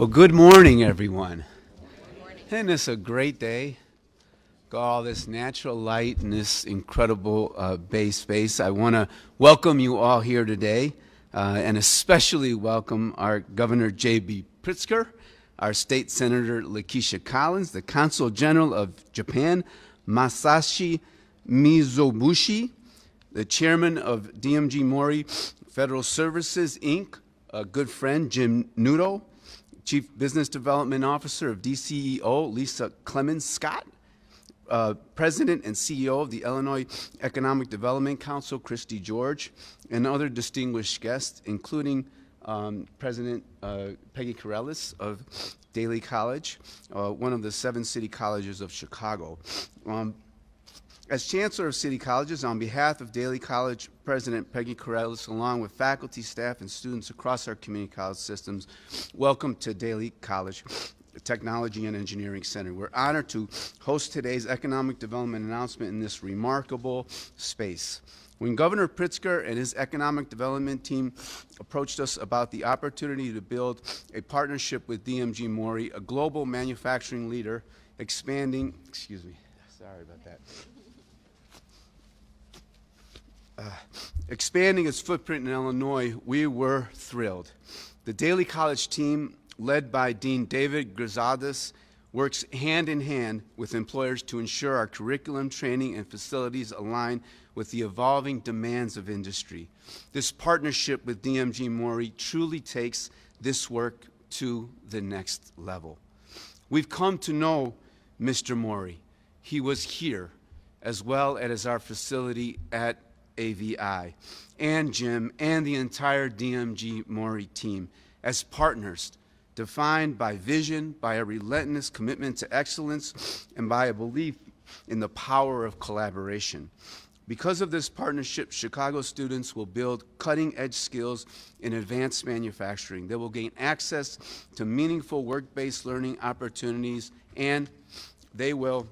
Well, good morning, everyone. Isn't this a great day? Got all this natural light and this incredible bay space. I want to welcome you all here today, and especially welcome our Governor J.B. Pritzker, our State Senator Lakeisha Collins, the Consul General of Japan, Masashi Mizobushi, the Chairman of DMG MORI Federal Services, Inc., a good friend, Jim Nudo, Chief Business Development Officer of DCEO, Lisa Clemens Scott, President and CEO of the Illinois Economic Development Council, Christy George, and other distinguished guests, including President Peggy Corrales of Daly College, one of the 7 city colleges of Chicago. As Chancellor of City Colleges, on behalf of Daly College President Peggy Corrales, along with faculty, staff, and students across our community college systems, welcome to Daly College Technology and Engineering Center. We're honored to host today's economic development announcement in this remarkable space. When Governor Pritzker and his economic development team approached us about the opportunity to build a partnership with DMG MORI, a global manufacturing leader, expanding its footprint in Illinois, we were thrilled. The Daly College team, led by Dean David Grisaldis, works hand in hand with employers to ensure our curriculum, training, and facilities align with the evolving demands of industry. This partnership with DMG MORI truly takes this work to the next level. We've come to know Mr. MORI. He was here, as well as our facility at AVI, and Jim, and the entire DMG MORI team as partners defined by vision, by a relentless commitment to excellence, and by a belief in the power of collaboration. Because of this partnership, Chicago students will build cutting-edge skills in advanced manufacturing. They will gain access to meaningful work-based learning opportunities, and they will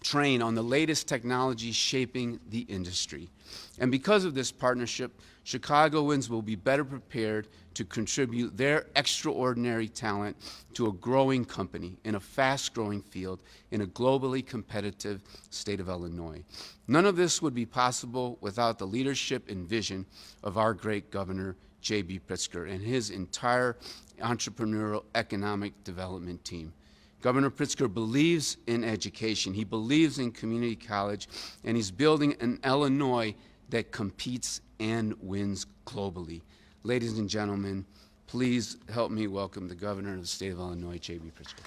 train on the latest technology shaping the industry. And because of this partnership, Chicagoans will be better prepared to contribute their extraordinary talent to a growing company in a fast-growing field in a globally competitive state of Illinois. None of this would be possible without the leadership and vision of our great Governor J.B. Pritzker and his entire entrepreneurial economic development team. Governor Pritzker believes in education, he believes in community college, and he's building an Illinois that competes and wins globally. Ladies and gentlemen, please help me welcome the Governor of the State of Illinois, J.B. Pritzker.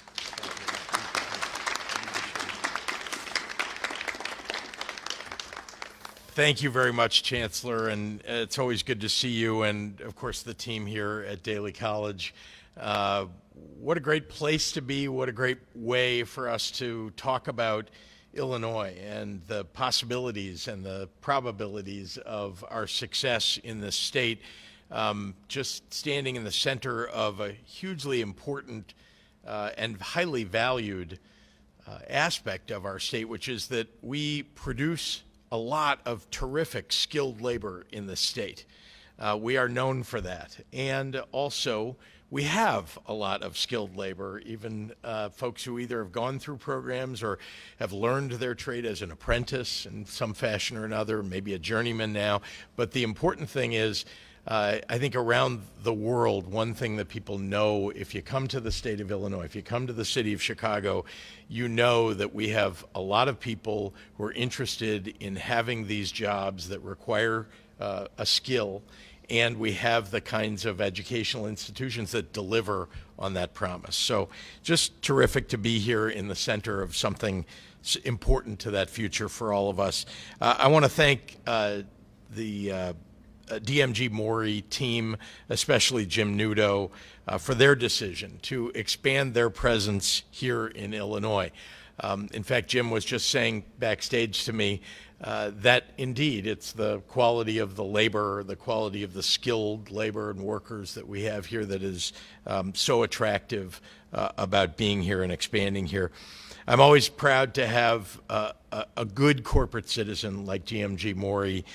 Thank you very much, Chancellor, and it's always good to see you and, of course, the team here at Daly College. What a great place to be, what a great way for us to talk about Illinois and the possibilities and the probabilities of our success in this state. Just standing in the center of a hugely important and highly valued aspect of our state, which is that we produce a lot of terrific skilled labor in the state. We are known for that. And also, we have a lot of skilled labor, even folks who either have gone through programs or have learned their trade as an apprentice in some fashion or another, maybe a journeyman now. But the important thing is, I think around the world, one thing that people know, if you come to the state of Illinois, if you come to the city of Chicago, you know that we have a lot of people who are interested in having these jobs that require a skill, and we have the kinds of educational institutions that deliver on that promise. So just terrific to be here in the center of something important to that future for all of us. I want to thank the DMG MORI team, especially Jim Nudo, for their decision to expand their presence here in Illinois. In fact, Jim was just saying backstage to me that indeed it's the quality of the labor, the quality of the skilled labor and workers that we have here that is so attractive about being here and expanding here. I'm always proud to have a good corporate citizen like DMG MORI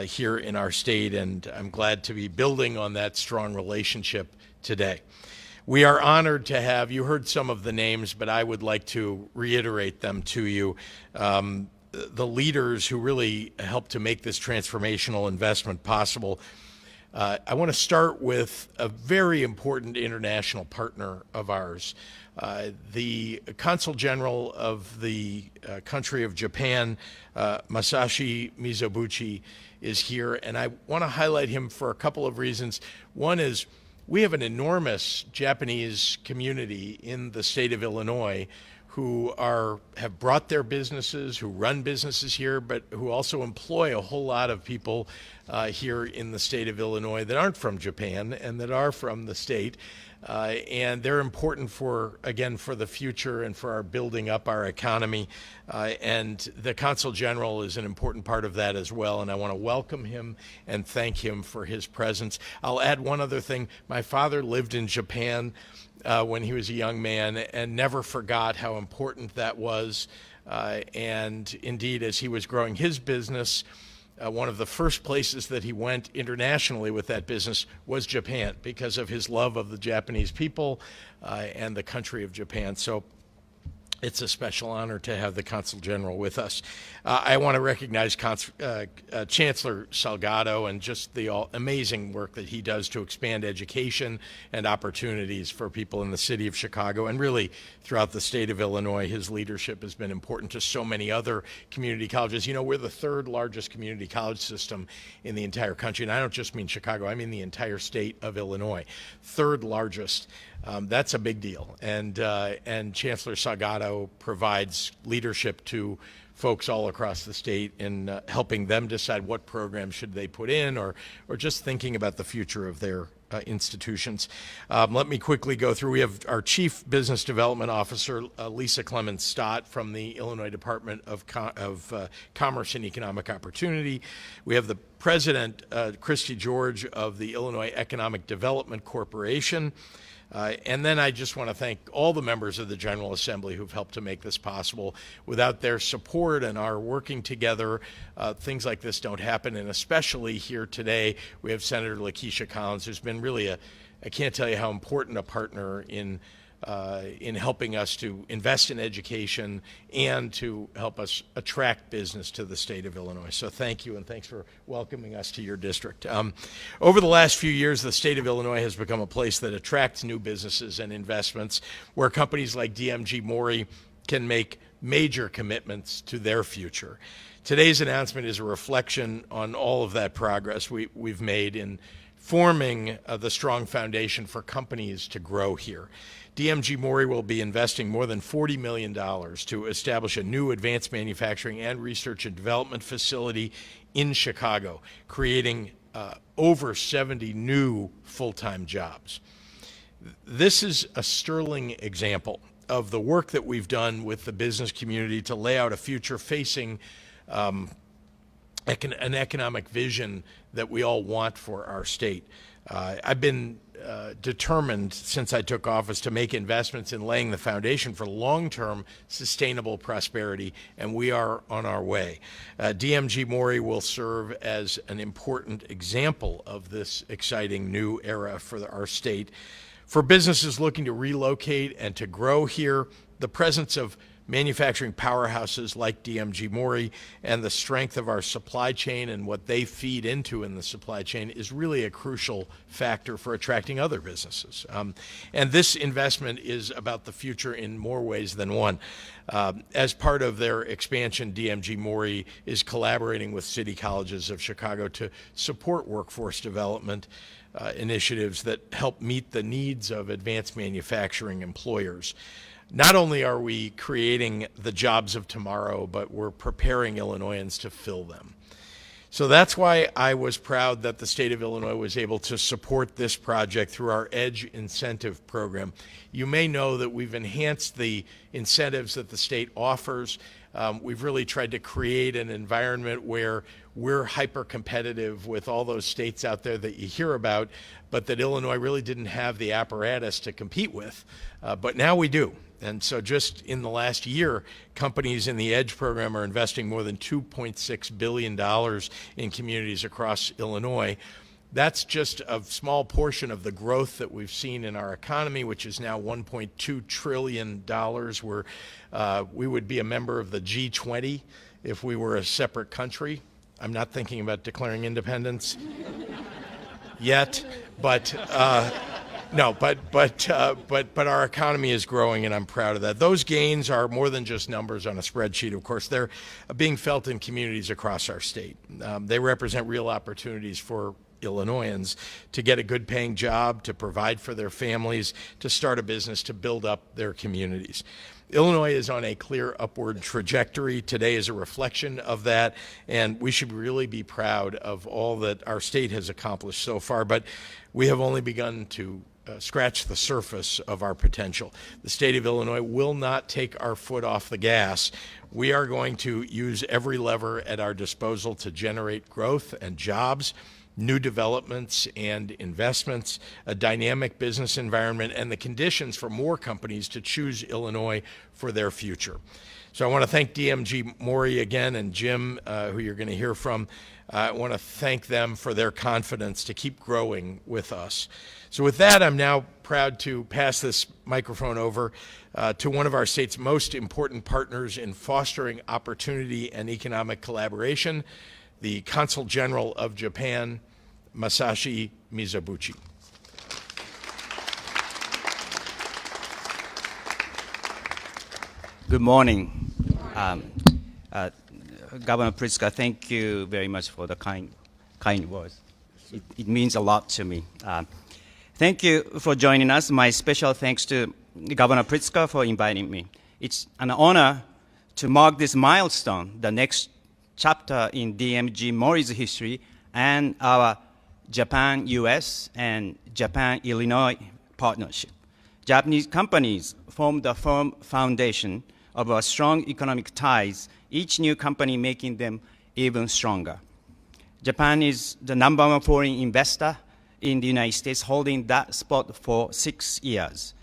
here in our state, and I'm glad to be building on that strong relationship today. We are honored to have, you heard some of the names, but I would like to reiterate them to you. The leaders who really helped to make this transformational investment possible. I want to start with a very important international partner of ours. The Consul General of the country of Japan, Masashi Mizobuchi, is here, and I want to highlight him for a couple of reasons. One is we have an enormous Japanese community in the state of Illinois who have brought their businesses, who run businesses here, but who also employ a whole lot of people here in the state of Illinois that aren't from Japan and that are from the state. And they're important again, for the future and for our building up our economy. And the Consul General is an important part of that as well. And I want to welcome him and thank him for his presence. I'll add one other thing. My father lived in Japan when he was a young man and never forgot how important that was. And indeed, as he was growing his business, one of the first places that he went internationally with that business was Japan because of his love of the Japanese people and the country of Japan. So it's a special honor to have the Consul General with us. I want to recognize Chancellor Salgado and just the amazing work that he does to expand education and opportunities for people in the city of Chicago and really throughout the state of Illinois. His leadership has been important to so many other community colleges. You know, we're the third largest community college system in the entire country, and I don't just mean Chicago, I mean the entire state of Illinois. Third largest. That's a big deal, and Chancellor Salgado provides leadership to folks all across the state in helping them decide what programs should they put in, or just thinking about the future of their institutions. Let me quickly go through. We have our Chief Business Development Officer, Lisa Clemens Stott from the Illinois Department of Commerce and Economic Opportunity. We have the President, Christy George, of the Illinois Economic Development Corporation. And then I just want to thank all the members of the General Assembly who've helped to make this possible. Without their support and our working together, things like this don't happen. And especially here today, we have Senator Lakeisha Collins, who's been really I can't tell you how important a partner in helping us to invest in education and to help us attract business to the state of Illinois. So thank you, and thanks for welcoming us to your district. Over the last few years, the state of Illinois has become a place that attracts new businesses and investments, where companies like DMG MORI can make major commitments to their future. Today's announcement is a reflection on all of that progress we've made in forming the strong foundation for companies to grow here. DMG MORI will be investing more than $40 million to establish a new advanced manufacturing and research and development facility in Chicago, creating over 70 new full-time jobs. This is a sterling example of the work that we've done with the business community to lay out a future-facing an economic vision that we all want for our state. I've been determined since I took office to make investments in laying the foundation for long-term sustainable prosperity, and we are on our way. DMG MORI will serve as an important example of this exciting new era for our state. For businesses looking to relocate and to grow here, the presence of manufacturing powerhouses like DMG MORI and the strength of our supply chain and what they feed into in the supply chain is really a crucial factor for attracting other businesses. And this investment is about the future in more ways than one. As part of their expansion, DMG MORI is collaborating with city colleges of Chicago to support workforce development initiatives that help meet the needs of advanced manufacturing employers. Not only are we creating the jobs of tomorrow, but we're preparing Illinoisans to fill them. So that's why I was proud that the state of Illinois was able to support this project through our EDGE incentive program. You may know that we've enhanced the incentives that the state offers. We've really tried to create an environment where we're hyper-competitive with all those states out there that you hear about, but that Illinois really didn't have the apparatus to compete with. But now we do. And so just in the last year, companies in the EDGE program are investing more than $2.6 billion in communities across Illinois. That's just a small portion of the growth that we've seen in our economy, which is now $1.2 trillion. We would be a member of the G20 if we were a separate country. I'm not thinking about declaring independence yet, but but our economy is growing, and I'm proud of that. Those gains are more than just numbers on a spreadsheet, of course. They're being felt in communities across our state. They represent real opportunities for Illinoisans to get a good paying job, to provide for their families, to start a business, to build up their communities. Illinois is on a clear upward trajectory. Today is a reflection of that, and we should really be proud of all that our state has accomplished so far, but we have only begun to scratch the surface of our potential. The state of Illinois will not take our foot off the gas. We are going to use every lever at our disposal to generate growth and jobs, new developments and investments, a dynamic business environment, and the conditions for more companies to choose Illinois for their future. So I want to thank DMG MORI again, and Jim, who you're going to hear from. I want to thank them for their confidence to keep growing with us. So with that, I'm now proud to pass this microphone over to one of our state's most important partners in fostering opportunity and economic collaboration, the Consul General of Japan, Masashi Mizobuchi. Good morning. Governor Pritzker, thank you very much for the kind words. It means a lot to me. Thank you for joining us. My special thanks to Governor Pritzker for inviting me. It's an honor to mark this milestone, the next chapter in DMG MORI's history and our Japan-US and Japan-Illinois partnership. Japanese companies form the firm foundation of our strong economic ties, each new company making them even stronger. Japan is the #1 foreign investor in the United States, holding that spot for 6 years.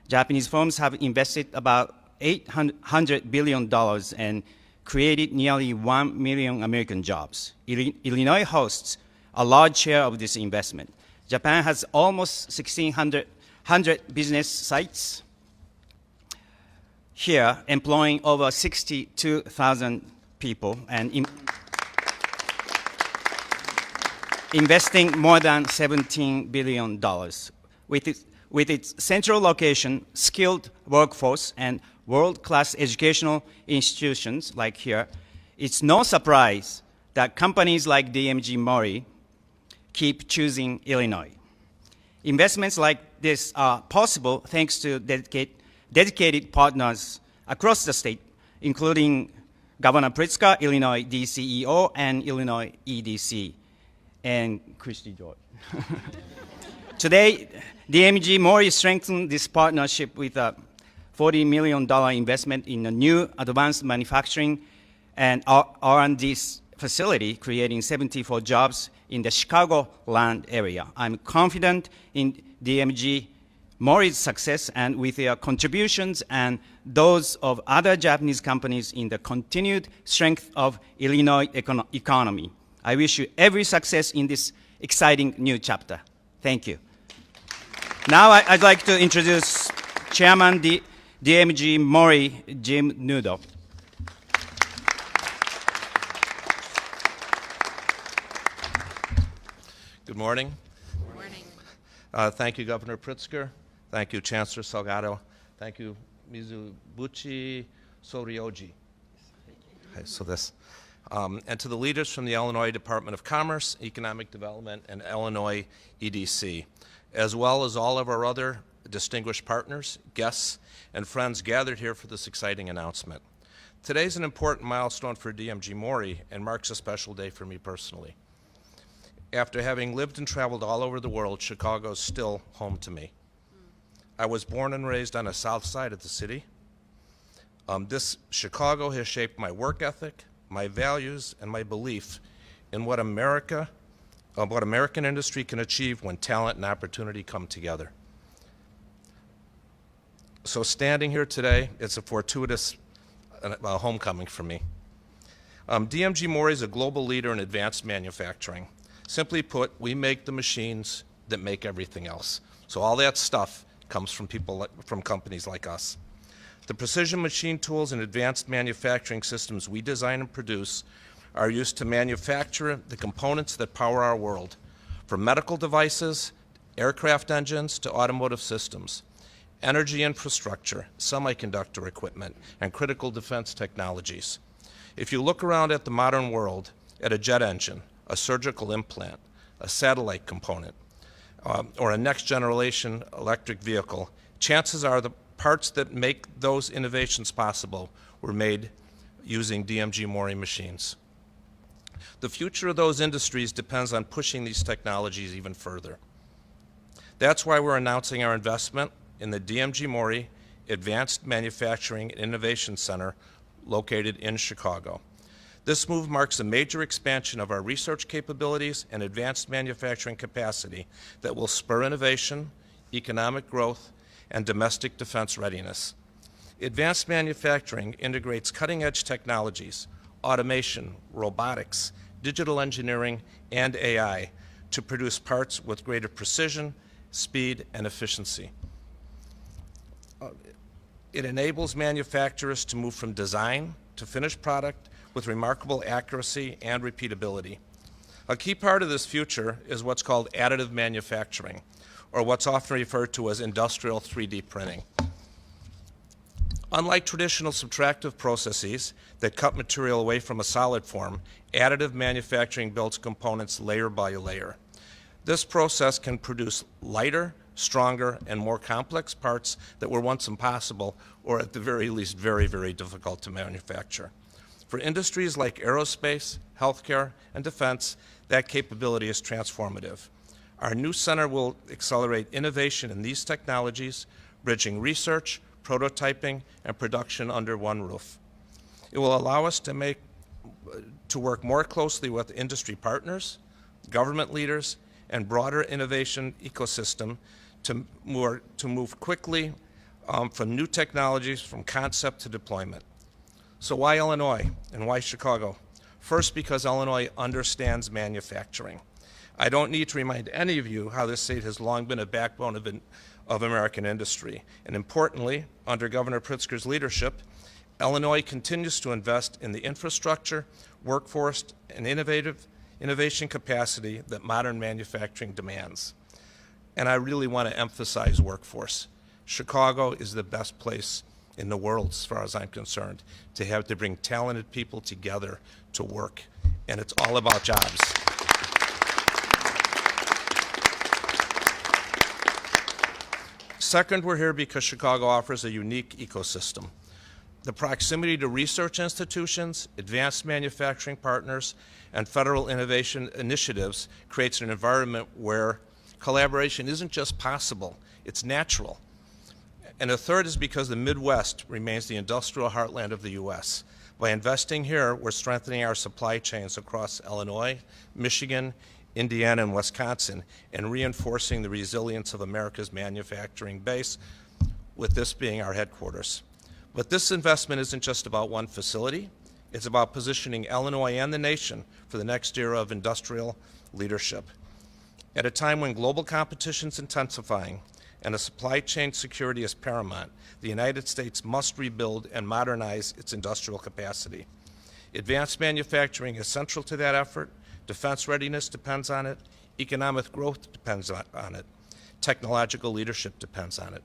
Japanese firms have invested about $800 billion and created nearly 1 million American jobs. Illinois hosts a large share of this investment. Japan has almost 1,600 business sites here, employing over 62,000 people and investing more than $17 billion. With its central location, skilled workforce, and world-class educational institutions like here, it's no surprise that companies like DMG MORI keep choosing Illinois. Investments like this are possible thanks to dedicated partners across the state, including Governor Pritzker, Illinois DCEO, and Illinois EDC, and Christy George. Today, DMG MORI strengthened this partnership with a $40 million investment in a new advanced manufacturing and R&D facility, creating 74 jobs in the Chicagoland area. I'm confident in DMG MORI's success and with their contributions and those of other Japanese companies in the continued strength of Illinois economy. I wish you every success in this exciting new chapter. Thank you. Now I'd like to introduce Chairman DMG MORI, Jim Nudo. Good morning. Good morning. Thank you, Governor Pritzker. Thank you, Chancellor Salgado. Thank you, Mizobuchi Soryoji. Okay, so this. And to the leaders from the Illinois Department of Commerce, Economic Development, and Illinois EDC, as well as all of our other distinguished partners, guests, and friends gathered here for this exciting announcement. Today is an important milestone for DMG MORI and marks a special day for me personally. After having lived and traveled all over the world, Chicago is still home to me. I was born and raised on the south side of the city. Chicago has shaped my work ethic, my values, and my belief in what American industry can achieve when talent and opportunity come together. So standing here today, it's a fortuitous homecoming for me. DMG MORI is a global leader in advanced manufacturing. Simply put, we make the machines that make everything else. So all that stuff comes from from companies like us. The precision machine tools and advanced manufacturing systems we design and produce are used to manufacture the components that power our world, from medical devices, aircraft engines, to automotive systems, energy infrastructure, semiconductor equipment, and critical defense technologies. If you look around at the modern world, at a jet engine, a surgical implant, a satellite component, or a next generation electric vehicle, chances are the parts that make those innovations possible were made using DMG MORI machines. The future of those industries depends on pushing these technologies even further. That's why we're announcing our investment in the DMG MORI Advanced Manufacturing and Innovation Center located in Chicago. This move marks a major expansion of our research capabilities and advanced manufacturing capacity that will spur innovation, economic growth, and domestic defense readiness. Advanced manufacturing integrates cutting-edge technologies, automation, robotics, digital engineering, and AI to produce parts with greater precision, speed, and efficiency. It enables manufacturers to move from design to finished product with remarkable accuracy and repeatability. A key part of this future is what's called additive manufacturing, or what's often referred to as industrial 3D printing. Unlike traditional subtractive processes that cut material away from a solid form, additive manufacturing builds components layer by layer. This process can produce lighter, stronger, and more complex parts that were once impossible, or at the very least, very, very difficult to manufacture. For industries like aerospace, healthcare, and defense, that capability is transformative. Our new center will accelerate innovation in these technologies, bridging research, prototyping, and production under one roof. It will allow us to work more closely with industry partners, government leaders, and broader innovation ecosystem to move quickly from new technologies, from concept to deployment. So why Illinois and why Chicago? First, because Illinois understands manufacturing. I don't need to remind any of you how this state has long been a backbone of American industry. And importantly, under Governor Pritzker's leadership, Illinois continues to invest in the infrastructure, workforce, and innovation capacity that modern manufacturing demands. And I really want to emphasize workforce. Chicago is the best place in the world, as far as I'm concerned, to bring talented people together to work. And it's all about jobs. Second, we're here because Chicago offers a unique ecosystem. The proximity to research institutions, advanced manufacturing partners, and federal innovation initiatives creates an environment where collaboration isn't just possible, it's natural. And the third is because the Midwest remains the industrial heartland of the U.S. By investing here, we're strengthening our supply chains across Illinois, Michigan, Indiana, and Wisconsin, and reinforcing the resilience of America's manufacturing base, with this being our headquarters. But this investment isn't just about one facility. It's about positioning Illinois and the nation for the next era of industrial leadership. At a time when global competition is intensifying and a supply chain security is paramount, the United States must rebuild and modernize its industrial capacity. Advanced manufacturing is central to that effort. Defense readiness depends on it. Economic growth depends on it. Technological leadership depends on it.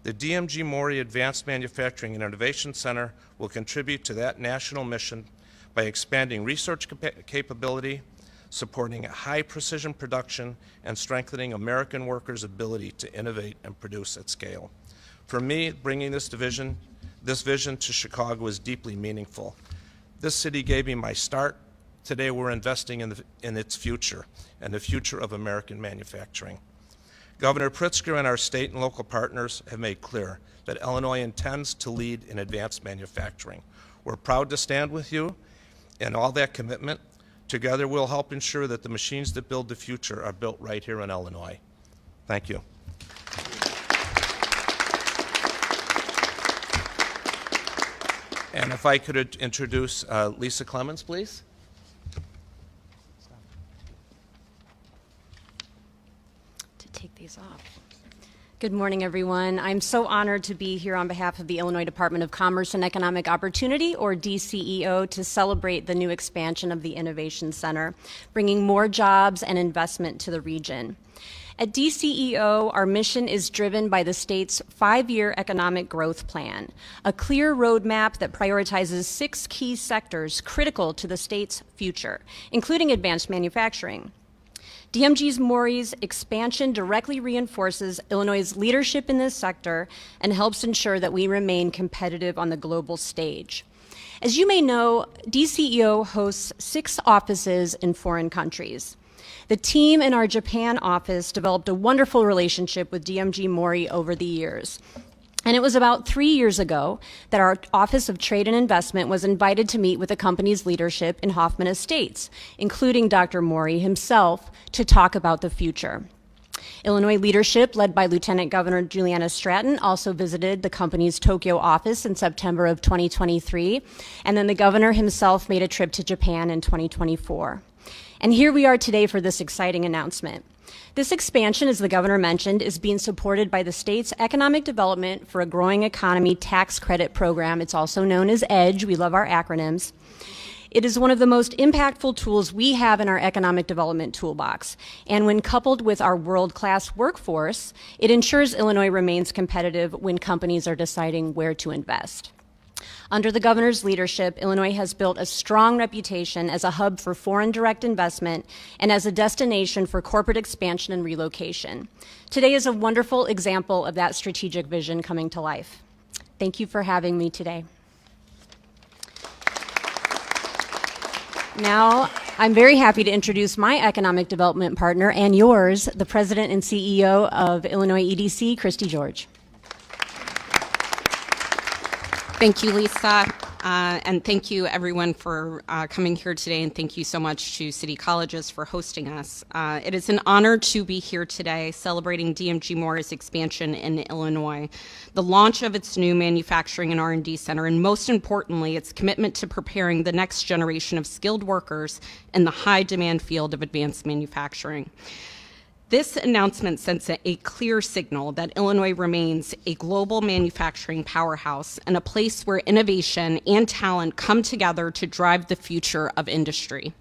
The DMG MORI Advanced Manufacturing and Innovation Center will contribute to that national mission by expanding research capability, supporting high precision production, and strengthening American workers' ability to innovate and produce at scale. For me, bringing this vision to Chicago is deeply meaningful. This city gave me my start. Today we're investing in its future and the future of American manufacturing. Governor Pritzker and our state and local partners have made clear that Illinois intends to lead in advanced manufacturing. We're proud to stand with you in all that commitment. Together we'll help ensure that the machines that build the future are built right here in Illinois. Thank you. And if I could introduce Lisa Clemens, please. take these off. Good morning, everyone. I'm so honored to be here on behalf of the Illinois Department of Commerce and Economic Opportunity, or DCEO, to celebrate the new expansion of the Innovation Center, bringing more jobs and investment to the region. At DCEO, our mission is driven by the state's 5-year economic growth plan, a clear roadmap that prioritizes 6 key sectors critical to the state's future, including advanced manufacturing. DMG MORI's expansion directly reinforces Illinois' leadership in this sector and helps ensure that we remain competitive on the global stage. As you may know, DCEO hosts 6 offices in foreign countries. The team in our Japan office developed a wonderful relationship with DMG MORI over the years. And it was about 3 years ago that our Office of Trade and Investment was invited to meet with the company's leadership in Hoffman Estates, including Dr. Mori himself, to talk about the future. Illinois leadership, led by Lieutenant Governor Juliana Stratton, also visited the company's Tokyo office in September of 2023, and then the governor himself made a trip to Japan in 2024. And here we are today for this exciting announcement. This expansion, as the governor mentioned, is being supported by the state's Economic Development for a Growing Economy Tax Credit Program. It's also known as EDGE. We love our acronyms. It is one of the most impactful tools we have in our economic development toolbox. And when coupled with our world-class workforce, it ensures Illinois remains competitive when companies are deciding where to invest. Under the governor's leadership, Illinois has built a strong reputation as a hub for foreign direct investment and as a destination for corporate expansion and relocation. Today is a wonderful example of that strategic vision coming to life. Thank you for having me today. Now, I'm very happy to introduce my economic development partner and yours, the President and CEO of Illinois EDC, Christy George. Thank you, Lisa, and thank you, everyone, for coming here today, and thank you so much to City Colleges for hosting us. It is an honor to be here today celebrating DMG MORI's expansion in Illinois, the launch of its new manufacturing and R&D center, and most importantly, its commitment to preparing the next generation of skilled workers in the high-demand field of advanced manufacturing. This announcement sends a clear signal that Illinois remains a global manufacturing powerhouse and a place where innovation and talent come together to drive the future of industry.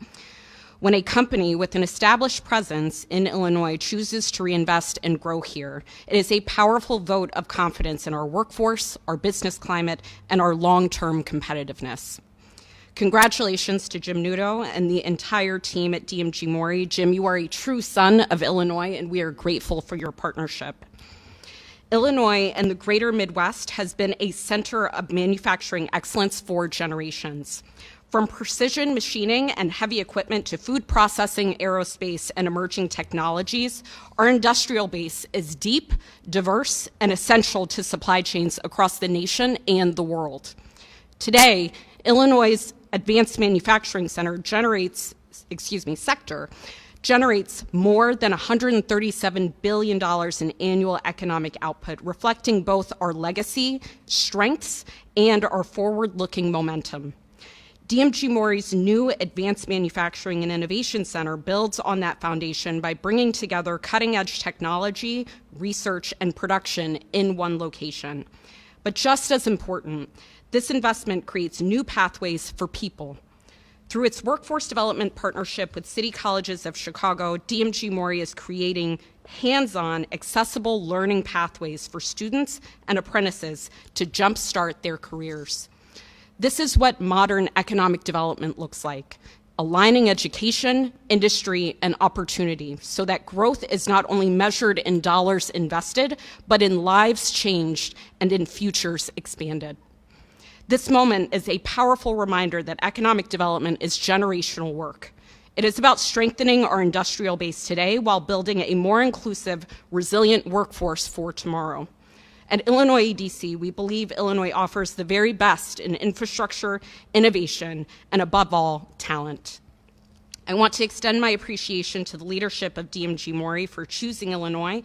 When a company with an established presence in Illinois chooses to reinvest and grow here, it is a powerful vote of confidence in our workforce, our business climate, and our long-term competitiveness. Congratulations to Jim Nudo and the entire team at DMG MORI. Jim, you are a true son of Illinois, and we are grateful for your partnership. Illinois and the greater Midwest has been a center of manufacturing excellence for generations. From precision machining and heavy equipment to food processing, aerospace, and emerging technologies, our industrial base is deep, diverse, and essential to supply chains across the nation and the world. Today, Illinois' Advanced Manufacturing Sector generates more than $137 billion in annual economic output, reflecting both our legacy, strengths, and our forward-looking momentum. DMG MORI's new Advanced Manufacturing and Innovation Center builds on that foundation by bringing together cutting-edge technology, research, and production in one location. But just as important, this investment creates new pathways for people. Through its workforce development partnership with City Colleges of Chicago, DMG MORI is creating hands-on, accessible learning pathways for students and apprentices to jumpstart their careers. This is what modern economic development looks like, aligning education, industry, and opportunity so that growth is not only measured in dollars invested, but in lives changed and in futures expanded. This moment is a powerful reminder that economic development is generational work. It is about strengthening our industrial base today while building a more inclusive, resilient workforce for tomorrow. At Illinois EDC, we believe Illinois offers the very best in infrastructure, innovation, and above all, talent. I want to extend my appreciation to the leadership of DMG MORI for choosing Illinois,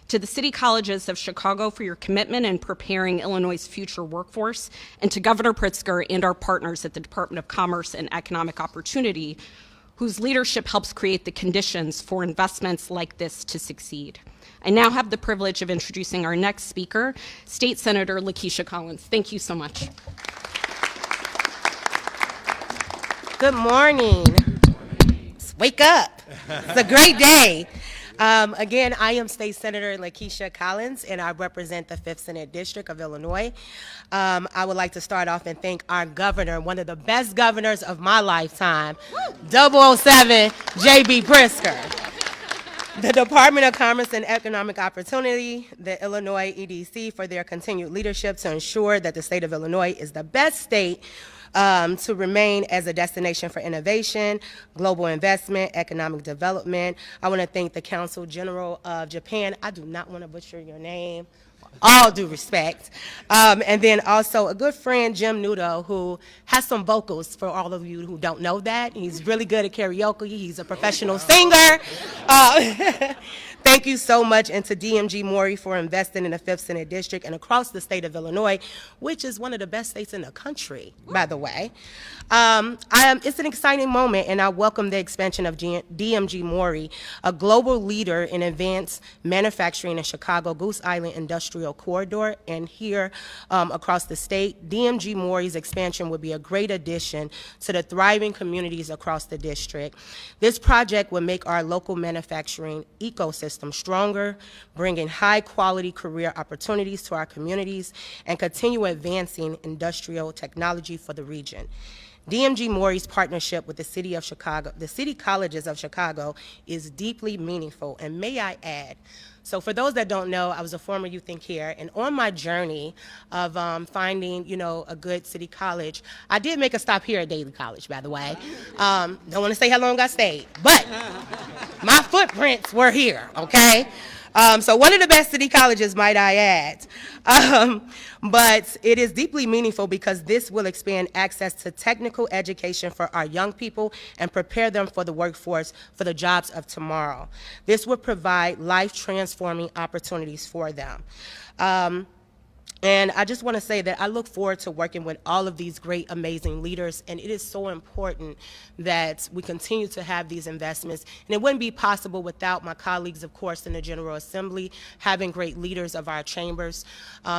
to the City Colleges of Chicago for your commitment in preparing Illinois' future workforce, and to Governor Pritzker and our partners at the Department of Commerce and Economic Opportunity, whose leadership helps create the conditions for investments like this to succeed. I now have the privilege of introducing our next speaker, State Senator Lakeisha Collins. Thank you so much. Good morning. Wake up. It's a great day. Again, I am State Senator Lakeisha Collins, and I represent the 5th Senate District of Illinois. I would like to start off and thank our governor, one of the best governors of my lifetime, 007 J.B. Pritzker. The Department of Commerce and Economic Opportunity, the Illinois EDC, for their continued leadership to ensure that the state of Illinois is the best state to remain as a destination for innovation, global investment, economic development. I want to thank the Council General of Japan. I do not want to butcher your name. All due respect. And then also a good friend, Jim Nudo, who has some vocals for all of you who don't know that. He's really good at karaoke. He's a professional singer. Thank you so much, and to DMG MORI for investing in the 5th Senate District and across the state of Illinois, which is one of the best states in the country, by the way. It's an exciting moment, and I welcome the expansion of DMG MORI, a global leader in advanced manufacturing in Chicago Goose Island Industrial Corridor, and here across the state. DMG MORI's expansion would be a great addition to the thriving communities across the district. This project would make our local manufacturing ecosystem stronger, bringing high-quality career opportunities to our communities, and continue advancing industrial technology for the region. DMG MORI's partnership with the City of Chicago, the City Colleges of Chicago, is deeply meaningful, and may I add, so for those that don't know, I was a former youth in care, and on my journey of finding, a good city college, I did make a stop here at Daly College, by the way. Don't want to say how long I stayed, but my footprints were here, okay? So one of the best city colleges, might I add. But it is deeply meaningful because this will expand access to technical education for our young people and prepare them for the workforce for the jobs of tomorrow. This will provide life-transforming opportunities for them. And I just want to say that I look forward to working with all of these great, amazing leaders, and it is so important that we continue to have these investments. And it wouldn't be possible without my colleagues, of course, in the General Assembly, having great leaders of our chambers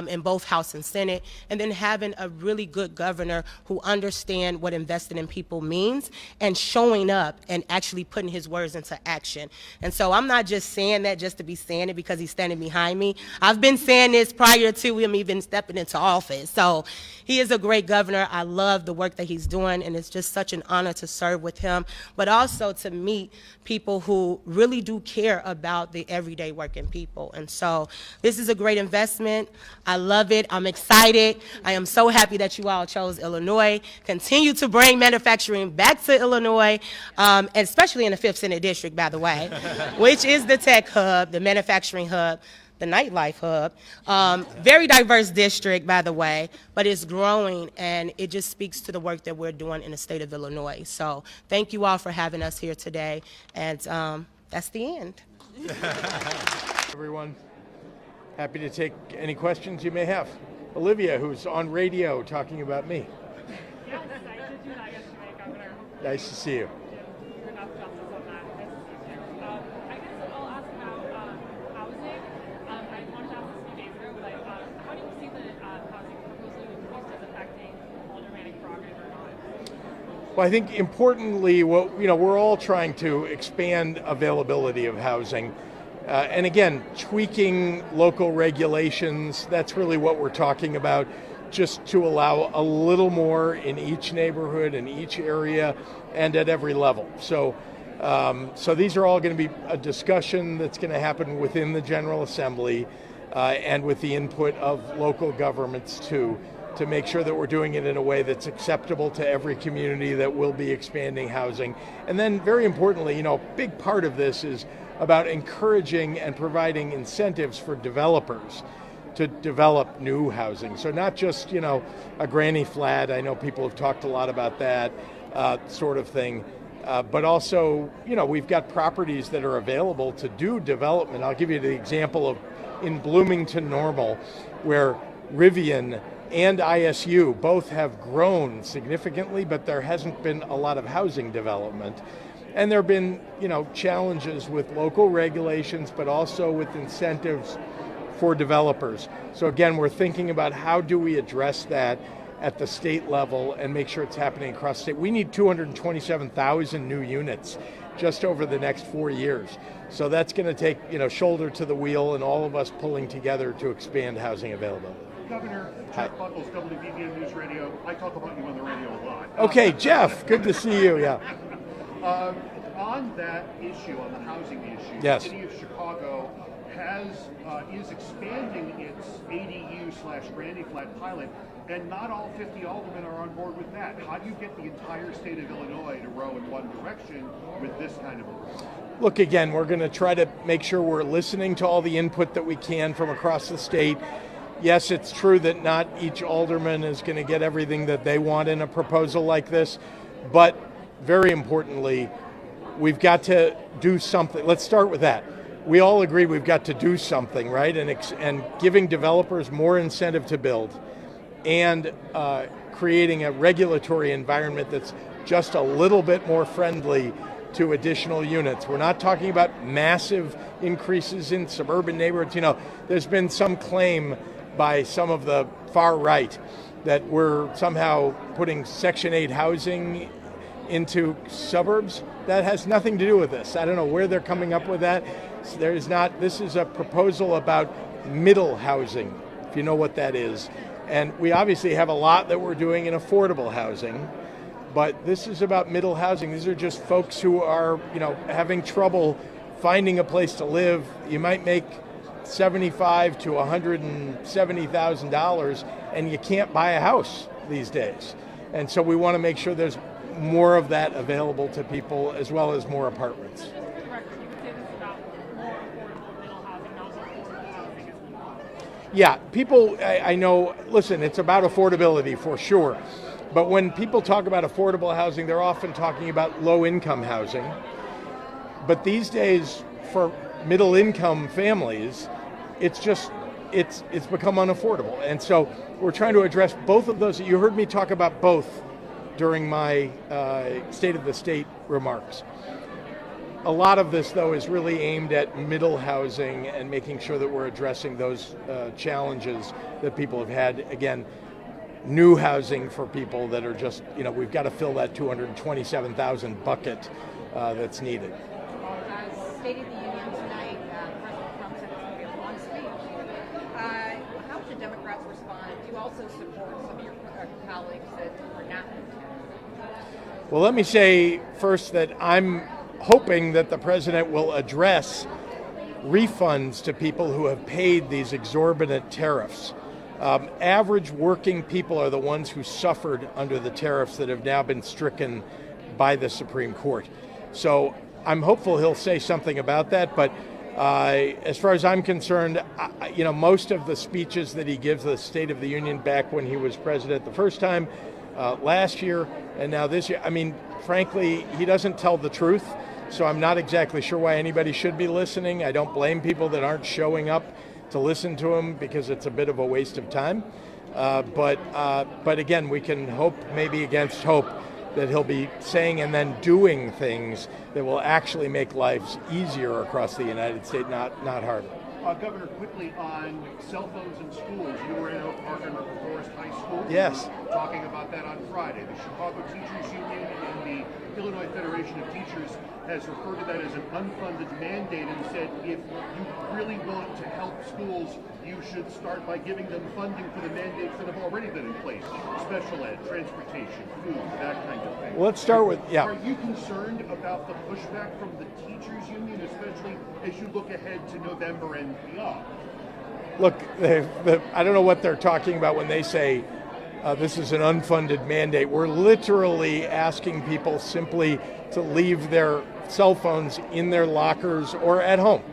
in both House and Senate, and then having a really good governor who understands what investing in people means and showing up and actually putting his words into action. And so I'm not just saying that just to be saying it because he's standing behind me. I've been saying this prior to him even stepping into office. So he is a great governor. I love the work that he's doing, and it's just such an honor to serve with him, but also to meet people who really do care about the everyday working people. And so this is a great investment. I love it. I'm excited. I am so happy that you all chose Illinois. Continue to bring manufacturing back to Illinois, especially in the 5th Senate District, by the way, which is the tech hub, the manufacturing hub, the nightlife hub. Very diverse district, by the way, but it's growing, and it just speaks to the work that we're doing in the state of Illinois. So thank you all for having us here today, and that's the end. Everyone, happy to take any questions you may have. Olivia, who's on radio talking about me. Yes, I did do that yesterday, Governor. Nice to see you. You're enough justice on that. Nice to see you. I guess I'll ask about housing. I wanted to ask this a few days ago, but how do you see the housing proposal you introduced as affecting aldermanic prerogative or not? Well, I think importantly, we're all trying to expand availability of housing. And again, tweaking local regulations, that's really what we're talking about, just to allow a little more in each neighborhood, in each area, and at every level. So these are all going to be a discussion that's going to happen within the General Assembly and with the input of local governments too, to make sure that we're doing it in a way that's acceptable to every community that will be expanding housing. And then very importantly, a big part of this is about encouraging and providing incentives for developers to develop new housing. So not just, a granny flat. I know people have talked a lot about that sort of thing. But also, we've got properties that are available to do development. I'll give you the example of in Bloomington Normal, where Rivian and ISU both have grown significantly, but there hasn't been a lot of housing development. And there have been, challenges with local regulations, but also with incentives for developers. So again, we're thinking about how do we address that at the state level and make sure it's happening across the state. We need 227,000 new units just over the next 4 years. So that's going to take, shoulder to the wheel and all of us pulling together to expand housing availability. Governor, Jeff Buckles, WVBN News Radio. I talk about you on the radio a lot. Okay, Jeff, good to see you, yeah. On that issue, on the housing issue, Yes. the city of Chicago is expanding its ADU/Granny Flat pilot, and not all 50 aldermen are on board with that. How do you get the entire state of Illinois to row in one direction with this kind of a rule? Look, again, we're going to try to make sure we're listening to all the input that we can from across the state. Yes, it's true that not each alderman is going to get everything that they want in a proposal like this, but very importantly, we've got to do something. Let's start with that. We all agree we've got to do something, right? And giving developers more incentive to build and creating a regulatory environment that's just a little bit more friendly to additional units. We're not talking about massive increases in suburban neighborhoods. There's been some claim by some of the far right that we're somehow putting Section 8 housing into suburbs. That has nothing to do with this. I don't know where they're coming up with that. This is a proposal about middle housing, if you know what that is. And we obviously have a lot that we're doing in affordable housing, but this is about middle housing. These are just folks who are, having trouble finding a place to live. You might make $75,000 to $170,000, and you can't buy a house these days. And so we want to make sure there's more of that available to people, as well as more apartments. Just for the record, you would say this is about more affordable middle housing, not affordable housing as well. Yeah, people, I know, listen, it's about affordability for sure. But when people talk about affordable housing, they're often talking about low-income housing. But these days, for middle-income families, it's become unaffordable. And so we're trying to address both of those. You heard me talk about both during my State of the State remarks. A lot of this, though, is really aimed at middle housing and making sure that we're addressing those challenges that people have had. Again, new housing for people that are just, we've got to fill that 227,000 bucket that's needed. State of the Union tonight, President Trump said it's going to be a long speech. How should Democrats respond? Do you also support some of your colleagues that are not in attendance? Well, let me say first that I'm hoping that the president will address refunds to people who have paid these exorbitant tariffs. Average working people are the ones who suffered under the tariffs that have now been stricken by the Supreme Court. So I'm hopeful he'll say something about that, but as far as I'm concerned, most of the speeches that he gives the State of the Union back when he was president the first time, last year, and now this year, frankly, he doesn't tell the truth, so I'm not exactly sure why anybody should be listening. I don't blame people that aren't showing up to listen to him because it's a bit of a waste of time. But again, we can hope, maybe against hope, that he'll be saying and then doing things that will actually make lives easier across the United States, not harder. Governor, quickly on cell phones in schools. You were in Oak Park and Forest High School. Yes. Talking about that on Friday. The Chicago Teachers Union and the Illinois Federation of Teachers has referred to that as an unfunded mandate and said if you really want to help schools, you should start by giving them funding for the mandates that have already been in place. Special ed, transportation, food, that kind of thing. Well, let's start with, yeah. Are you concerned about the pushback from the teachers union, especially as you look ahead to November and beyond? Look, I don't know what they're talking about when they say this is an unfunded mandate. We're literally asking people simply to leave their cell phones in their lockers or at home.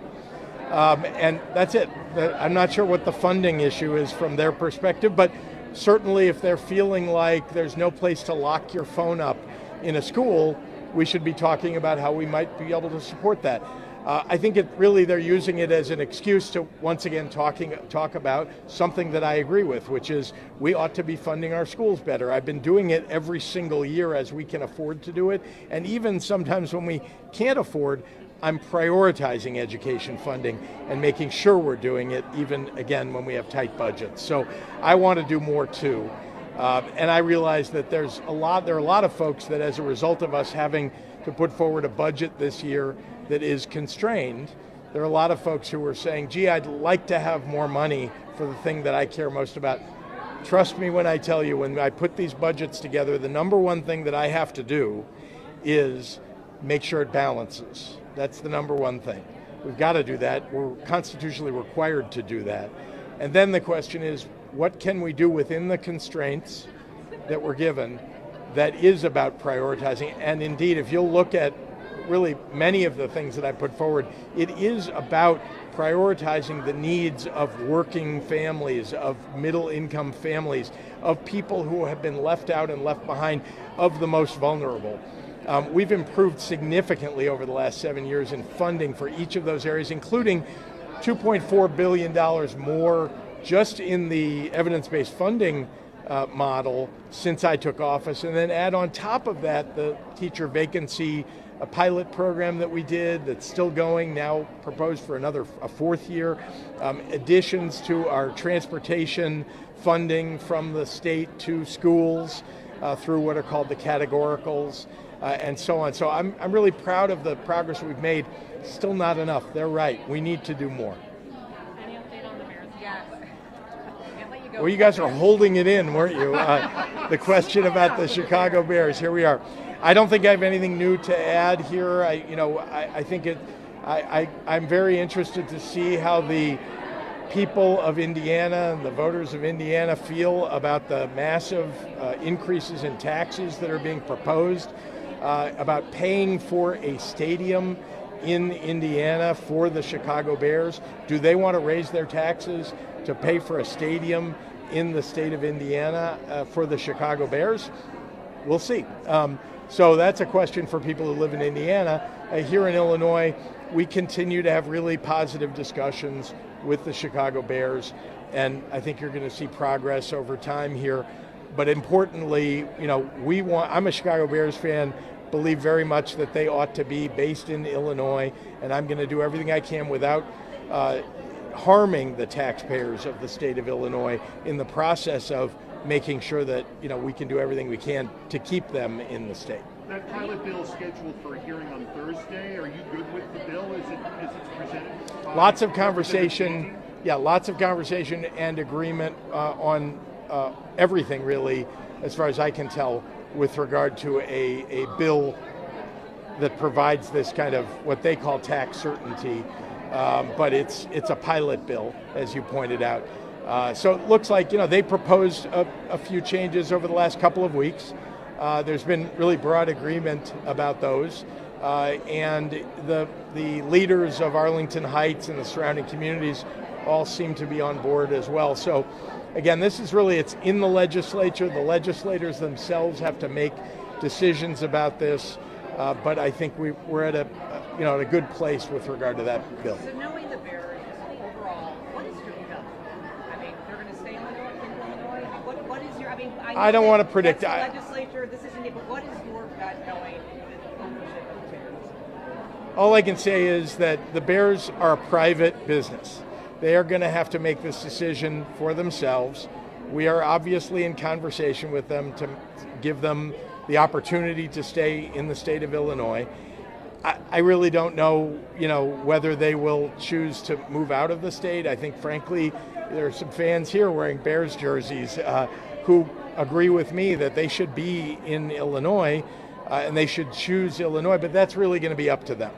And that's it. I'm not sure what the funding issue is from their perspective, but certainly if they're feeling like there's no place to lock your phone up in a school, we should be talking about how we might be able to support that. I think they're using it as an excuse to once again talk about something that I agree with, which is we ought to be funding our schools better. I've been doing it every single year as we can afford to do it, and even sometimes when we can't afford, I'm prioritizing education funding and making sure we're doing it even, again, when we have tight budgets. So I want to do more too. And I realize that there are a lot of folks that as a result of us having to put forward a budget this year that is constrained, there are a lot of folks who are saying, gee, I'd like to have more money for the thing that I care most about. Trust me when I tell you, when I put these budgets together, the number one thing that I have to do is make sure it balances. That's the number one thing. We've got to do that. We're constitutionally required to do that. And then the question is, what can we do within the constraints that we're given that is about prioritizing? And indeed, if you'll look at really many of the things that I put forward, it is about prioritizing the needs of working families, of middle income families, of people who have been left out and left behind, of the most vulnerable. We've improved significantly over the last 7 years in funding for each of those areas, including $2.4 billion more just in the evidence-based funding model since I took office. And then add on top of that the teacher vacancy, a pilot program that we did that's still going, now proposed for a fourth year, additions to our transportation funding from the state to schools through what are called the categoricals, and so on. So I'm really proud of the progress we've made. Still not enough. They're right. We need to do more. Any update on the Bears? Yes. Can't let you go. Well, you guys are holding it in, weren't you? The question about the Chicago Bears. Here we are. I don't think I have anything new to add here. I think I'm very interested to see how the people of Indiana and the voters of Indiana feel about the massive increases in taxes that are being proposed, about paying for a stadium in Indiana for the Chicago Bears. Do they want to raise their taxes to pay for a stadium in the state of Indiana for the Chicago Bears? We'll see. So that's a question for people who live in Indiana. Here in Illinois, we continue to have really positive discussions with the Chicago Bears, and I think you're going to see progress over time here. But importantly, I'm a Chicago Bears fan, believe very much that they ought to be based in Illinois, and I'm going to do everything I can without harming the taxpayers of the state of Illinois in the process of making sure that we can do everything we can to keep them in the state. That pilot bill is scheduled for a hearing on Thursday. Are you good with the bill as it's presented? Lots of conversation. Yeah, lots of conversation and agreement on everything, really, as far as I can tell, with regard to a bill that provides this kind of what they call tax certainty. But it's a pilot bill, as you pointed out. So it looks like they proposed a few changes over the last couple of weeks. There's been really broad agreement about those, and the leaders of Arlington Heights and the surrounding communities all seem to be on board as well. So again, it's in the legislature. The legislators themselves have to make decisions about this, but I think we're at a good place with regard to that bill. So knowing the Bears overall, what is your gut? I mean, they're going to stay in Illinois. What is your? I don't want to predict. That's the legislature. This isn't it. But what is your gut knowing the ownership of the Bears? All I can say is that the Bears are a private business. They are going to have to make this decision for themselves. We are obviously in conversation with them to give them the opportunity to stay in the state of Illinois. I really don't know, whether they will choose to move out of the state. I think, frankly, there are some fans here wearing Bears jerseys who agree with me that they should be in Illinois and they should choose Illinois, but that's really going to be up to them.